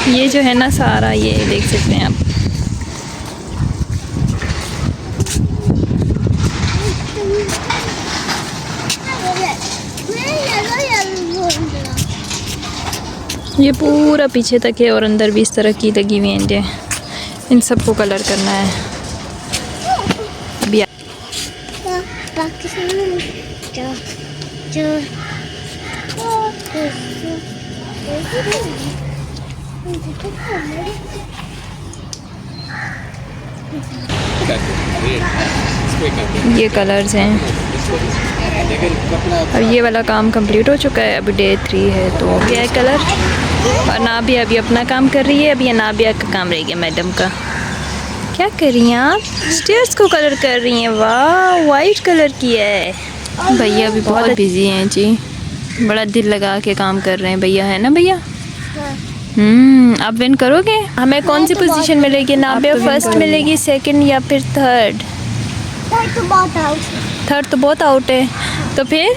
ये जो है ना सारा, ये देख सकते हैं आप। ये पूरा पीछे तक है और अंदर भी इस तरह की लगी हुई हैं। इन सबको कलर करना है अभी। ये कलर्स हैं। अब ये वाला काम कंप्लीट हो चुका है, अभी डे 3 है। तो ये है कलर। और नाबिया अभी अपना काम कर रही है। अभी ये नाबिया का काम रह गया मैडम का। क्या कर रही हैं आप? स्टेयर्स को कलर कर रही हैं। वाह, वाइट कलर की है। भैया अभी बहुत बिजी हैं जी, बड़ा दिल लगा के काम कर रहे हैं भैया, है ना भैया? आप विन करोगे? हमें कौन सी पोजीशन मिलेगी? नाबिया फर्स्ट मिलेगी, सेकंड या फिर थर्ड? थर्ड तो बहुत आउट है, तो फिर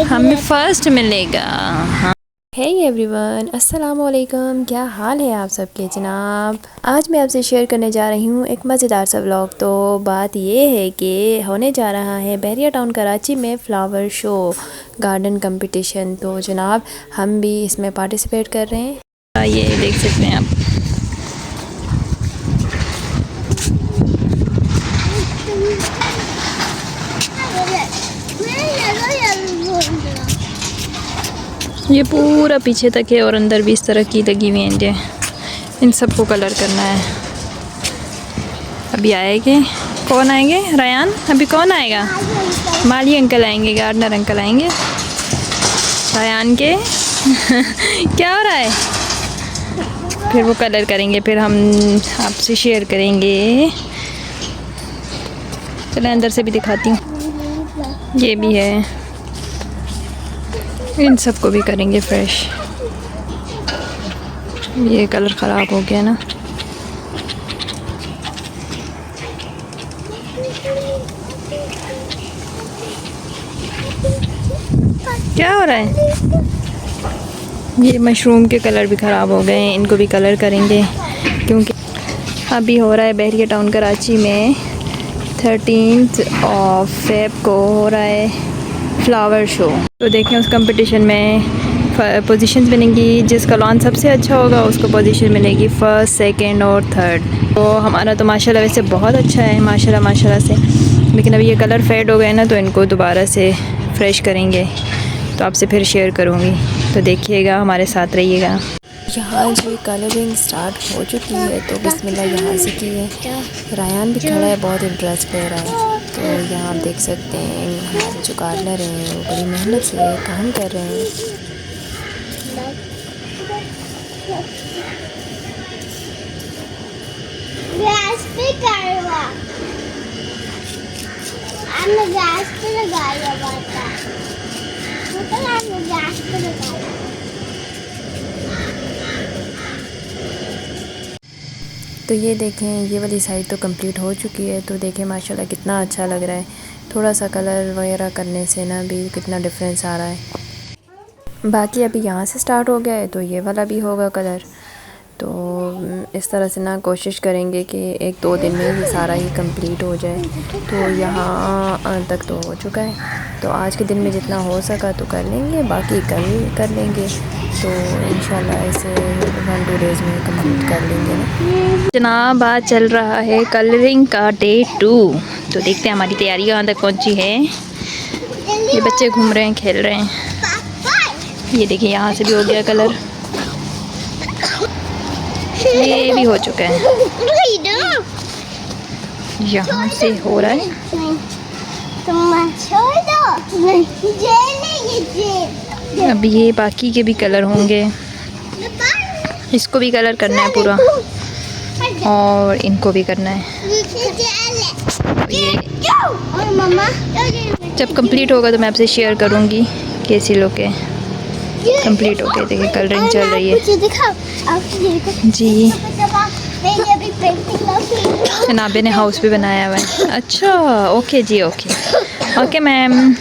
हमें फर्स्ट मिलेगा। हाँ। हे एवरीवन, अस्सलाम वालेकुम। क्या हाल है आप सबके जनाब? आज मैं आपसे शेयर करने जा रही हूँ एक मज़ेदार सा व्लॉग। तो बात ये है कि होने जा रहा है बहरिया टाउन कराची में फ्लावर शो गार्डन कंपटीशन। तो जनाब हम भी इसमें पार्टिसिपेट कर रहे हैं। ये देख सकते हैं आप। ये पूरा पीछे तक है और अंदर भी इस तरह की लगी हुई हैं। इन सबको कलर करना है। अभी आएंगे, कौन आएंगे? रयान। अभी कौन आएगा? माली अंकल आएंगे, गार्डनर अंकल आएंगे रयान के। क्या हो रहा है? फिर वो कलर करेंगे, फिर हम आपसे शेयर करेंगे। चलो अंदर से भी दिखाती हूँ। ये भी है, इन सबको भी करेंगे फ्रेश। ये कलर ख़राब हो गया ना। क्या हो रहा है? ये मशरूम के कलर भी ख़राब हो गए हैं, इनको भी कलर करेंगे। क्योंकि अभी हो रहा है बहरिया टाउन कराची में 13 फ़रवरी को हो रहा है फ्लावर शो। तो देखें उस कंपटीशन में पोजीशंस बनेंगी। जिसका लॉन सबसे अच्छा होगा उसको पोजीशन मिलेगी फर्स्ट, सेकंड और थर्ड। तो हमारा तो माशाल्लाह वैसे बहुत अच्छा है, माशाल्लाह से। लेकिन अब ये कलर फेड हो गए ना, तो इनको दोबारा से फ्रेश करेंगे। तो आपसे फिर शेयर करूँगी, तो देखिएगा, हमारे साथ रहिएगा। यहाँ जी कलरिंग स्टार्ट हो चुकी है, तो बिस्मिल्लाह यहाँ से की है। रायान भी खड़ा है, बहुत इंटरेस्ट ले रहा है। तो यहाँ आप देख सकते हैं हमारे जो गार्डनर हैं वो बड़ी मेहनत से काम कर रहे हैं। गैस पे लगाया हुआ था। तो ये देखें, ये वाली साइड तो कंप्लीट हो चुकी है। तो देखें माशाल्लाह कितना अच्छा लग रहा है। थोड़ा सा कलर वगैरह करने से ना भी कितना डिफरेंस आ रहा है। बाकी अभी यहाँ से स्टार्ट हो गया है, तो ये वाला भी होगा कलर। तो इस तरह से ना कोशिश करेंगे कि 1-2 दिन में ये सारा ही कंप्लीट हो जाए। तो यहाँ तक तो हो चुका है। तो आज के दिन में जितना हो सका तो कर लेंगे, बाकी कल कर लेंगे। तो इंशाल्लाह ऐसे 1-2 डेज़ में कंप्लीट कर लेंगे ना। जनाब आज चल रहा है कलरिंग का डे 2। तो देखते हैं हमारी तैयारी कहाँ तक पहुँची है। ये बच्चे घूम रहे हैं, खेल रहे हैं। ये देखिए यहाँ से भी हो गया कलर, ये भी हो चुका है। यहाँ से हो रहा है। अब ये बाकी के भी कलर होंगे। इसको भी कलर करना है पूरा, और इनको भी करना है। ये जब कंप्लीट होगा तो मैं आपसे शेयर करूँगी कैसी लोग के कंप्लीट हो गए। देखिए कलरिंग चल रही है जी। नाबे ने हाउस भी बनाया हुआ है। अच्छा, ओके जी, ओके मैम।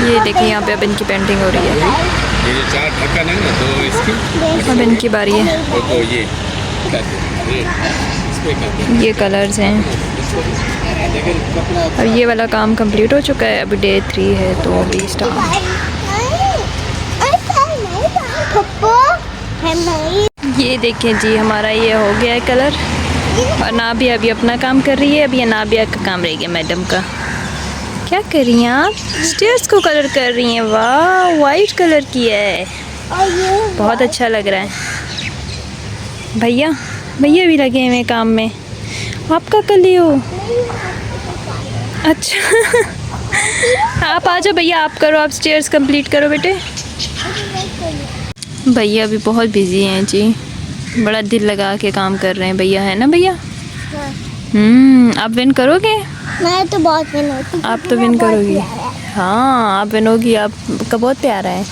ये देखिए यहाँ पे अब इनकी पेंटिंग हो रही है। ये जो 4 ढक्कन है ना, 2 इसकी, अब इनकी बारी है। और 2 ये इसमें करते हैं। ये कलर्स हैं। अब ये वाला काम कंप्लीट हो चुका है। अभी डे 3 है तो अभी स्टार्ट। ये देखें जी, हमारा ये हो गया है कलर। और नाबिया अभी अपना काम कर रही है। अभी ये नाबिया का काम रह गया मैडम का। क्या कर रही हैं आप? स्टेयर्स को कलर कर रही हैं। वाह, वाइट कलर किया है, बहुत अच्छा लग रहा है। भैया भी लगे हुए काम में। आपका कर लियो। अच्छा आप आ जाओ भैया, आप करो, आप स्टेयर्स कंप्लीट करो बेटे। भैया भी बहुत बिजी हैं जी, बड़ा दिल लगा के काम कर रहे हैं भैया, है ना भैया? आप विन करोगे? मैं तो बहुत विन होती। आप तो विन करोगी। हाँ, आप विन होगी। आपका बहुत प्यारा है।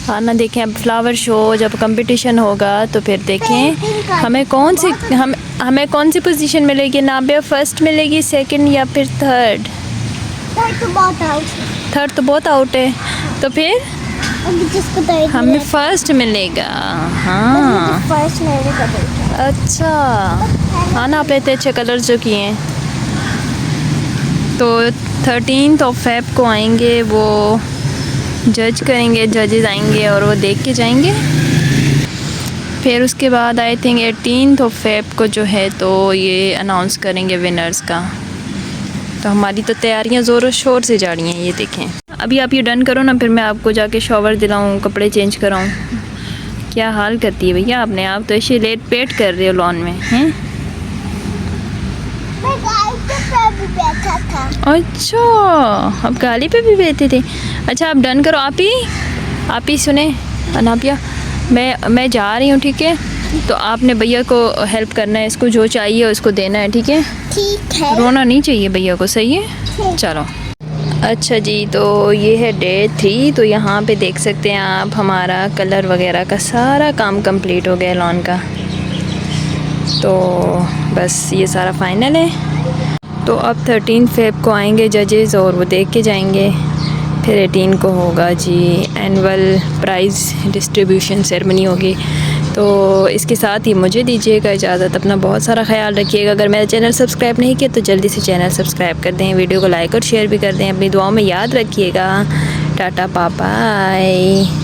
हाँ ना, देखें अब फ्लावर शो जब कंपटीशन होगा तो फिर देखें हमें कौन सी पोजीशन मिलेगी। नाबिया फर्स्ट मिलेगी, सेकंड या फिर थर्ड? थर्ड तो बहुत आउट है। तो फिर हमें फर्स्ट मिलेगा। हाँ फर्स्ट मिलेगा। अच्छा, हाँ ना, आपने इतने अच्छे कलर्स जो किए हैं। तो 13 फ़रवरी को आएंगे, वो जज करेंगे, जजेस आएंगे और वो देख के जाएंगे। फिर उसके बाद आई थिंक 18 फ़रवरी को जो है तो ये अनाउंस करेंगे विनर्स का। तो हमारी तो तैयारियां ज़ोरों शोर से जा रही हैं। ये देखें, अभी आप ये डन करो ना, फिर मैं आपको जाके शॉवर दिलाऊं, कपड़े चेंज कराऊं। क्या हाल करती है भैया आपने, आप तो ऐसे लेट पेट कर रहे हो लॉन में हैं। मैं गाड़ी पे भी बैठा था। अच्छा, आप गाड़ी पे भी बैठे थे। अच्छा आप डन करो। आप ही सुने अनाबिया, मैं जा रही हूँ, ठीक है? तो आपने भैया को हेल्प करना है, इसको जो चाहिए उसको देना है, ठीक है? ठीक है। रोना नहीं चाहिए भैया को, सही है? चलो। अच्छा जी, तो ये है डे 3। तो यहाँ पे देख सकते हैं आप, हमारा कलर वगैरह का सारा काम कंप्लीट हो गया लॉन का। तो बस ये सारा फाइनल है। तो अब 13 फ़रवरी को आएंगे जजेस और वो देख के जाएंगे। फिर 18 को होगा जी एनुअल प्राइज़ डिस्ट्रीब्यूशन सेरेमनी होगी। तो इसके साथ ही मुझे दीजिएगा इजाज़त। अपना बहुत सारा ख्याल रखिएगा। अगर मेरा चैनल सब्सक्राइब नहीं किया तो जल्दी से चैनल सब्सक्राइब कर दें, वीडियो को लाइक और शेयर भी कर दें। अपनी दुआओं में याद रखिएगा। Tata, bye bye.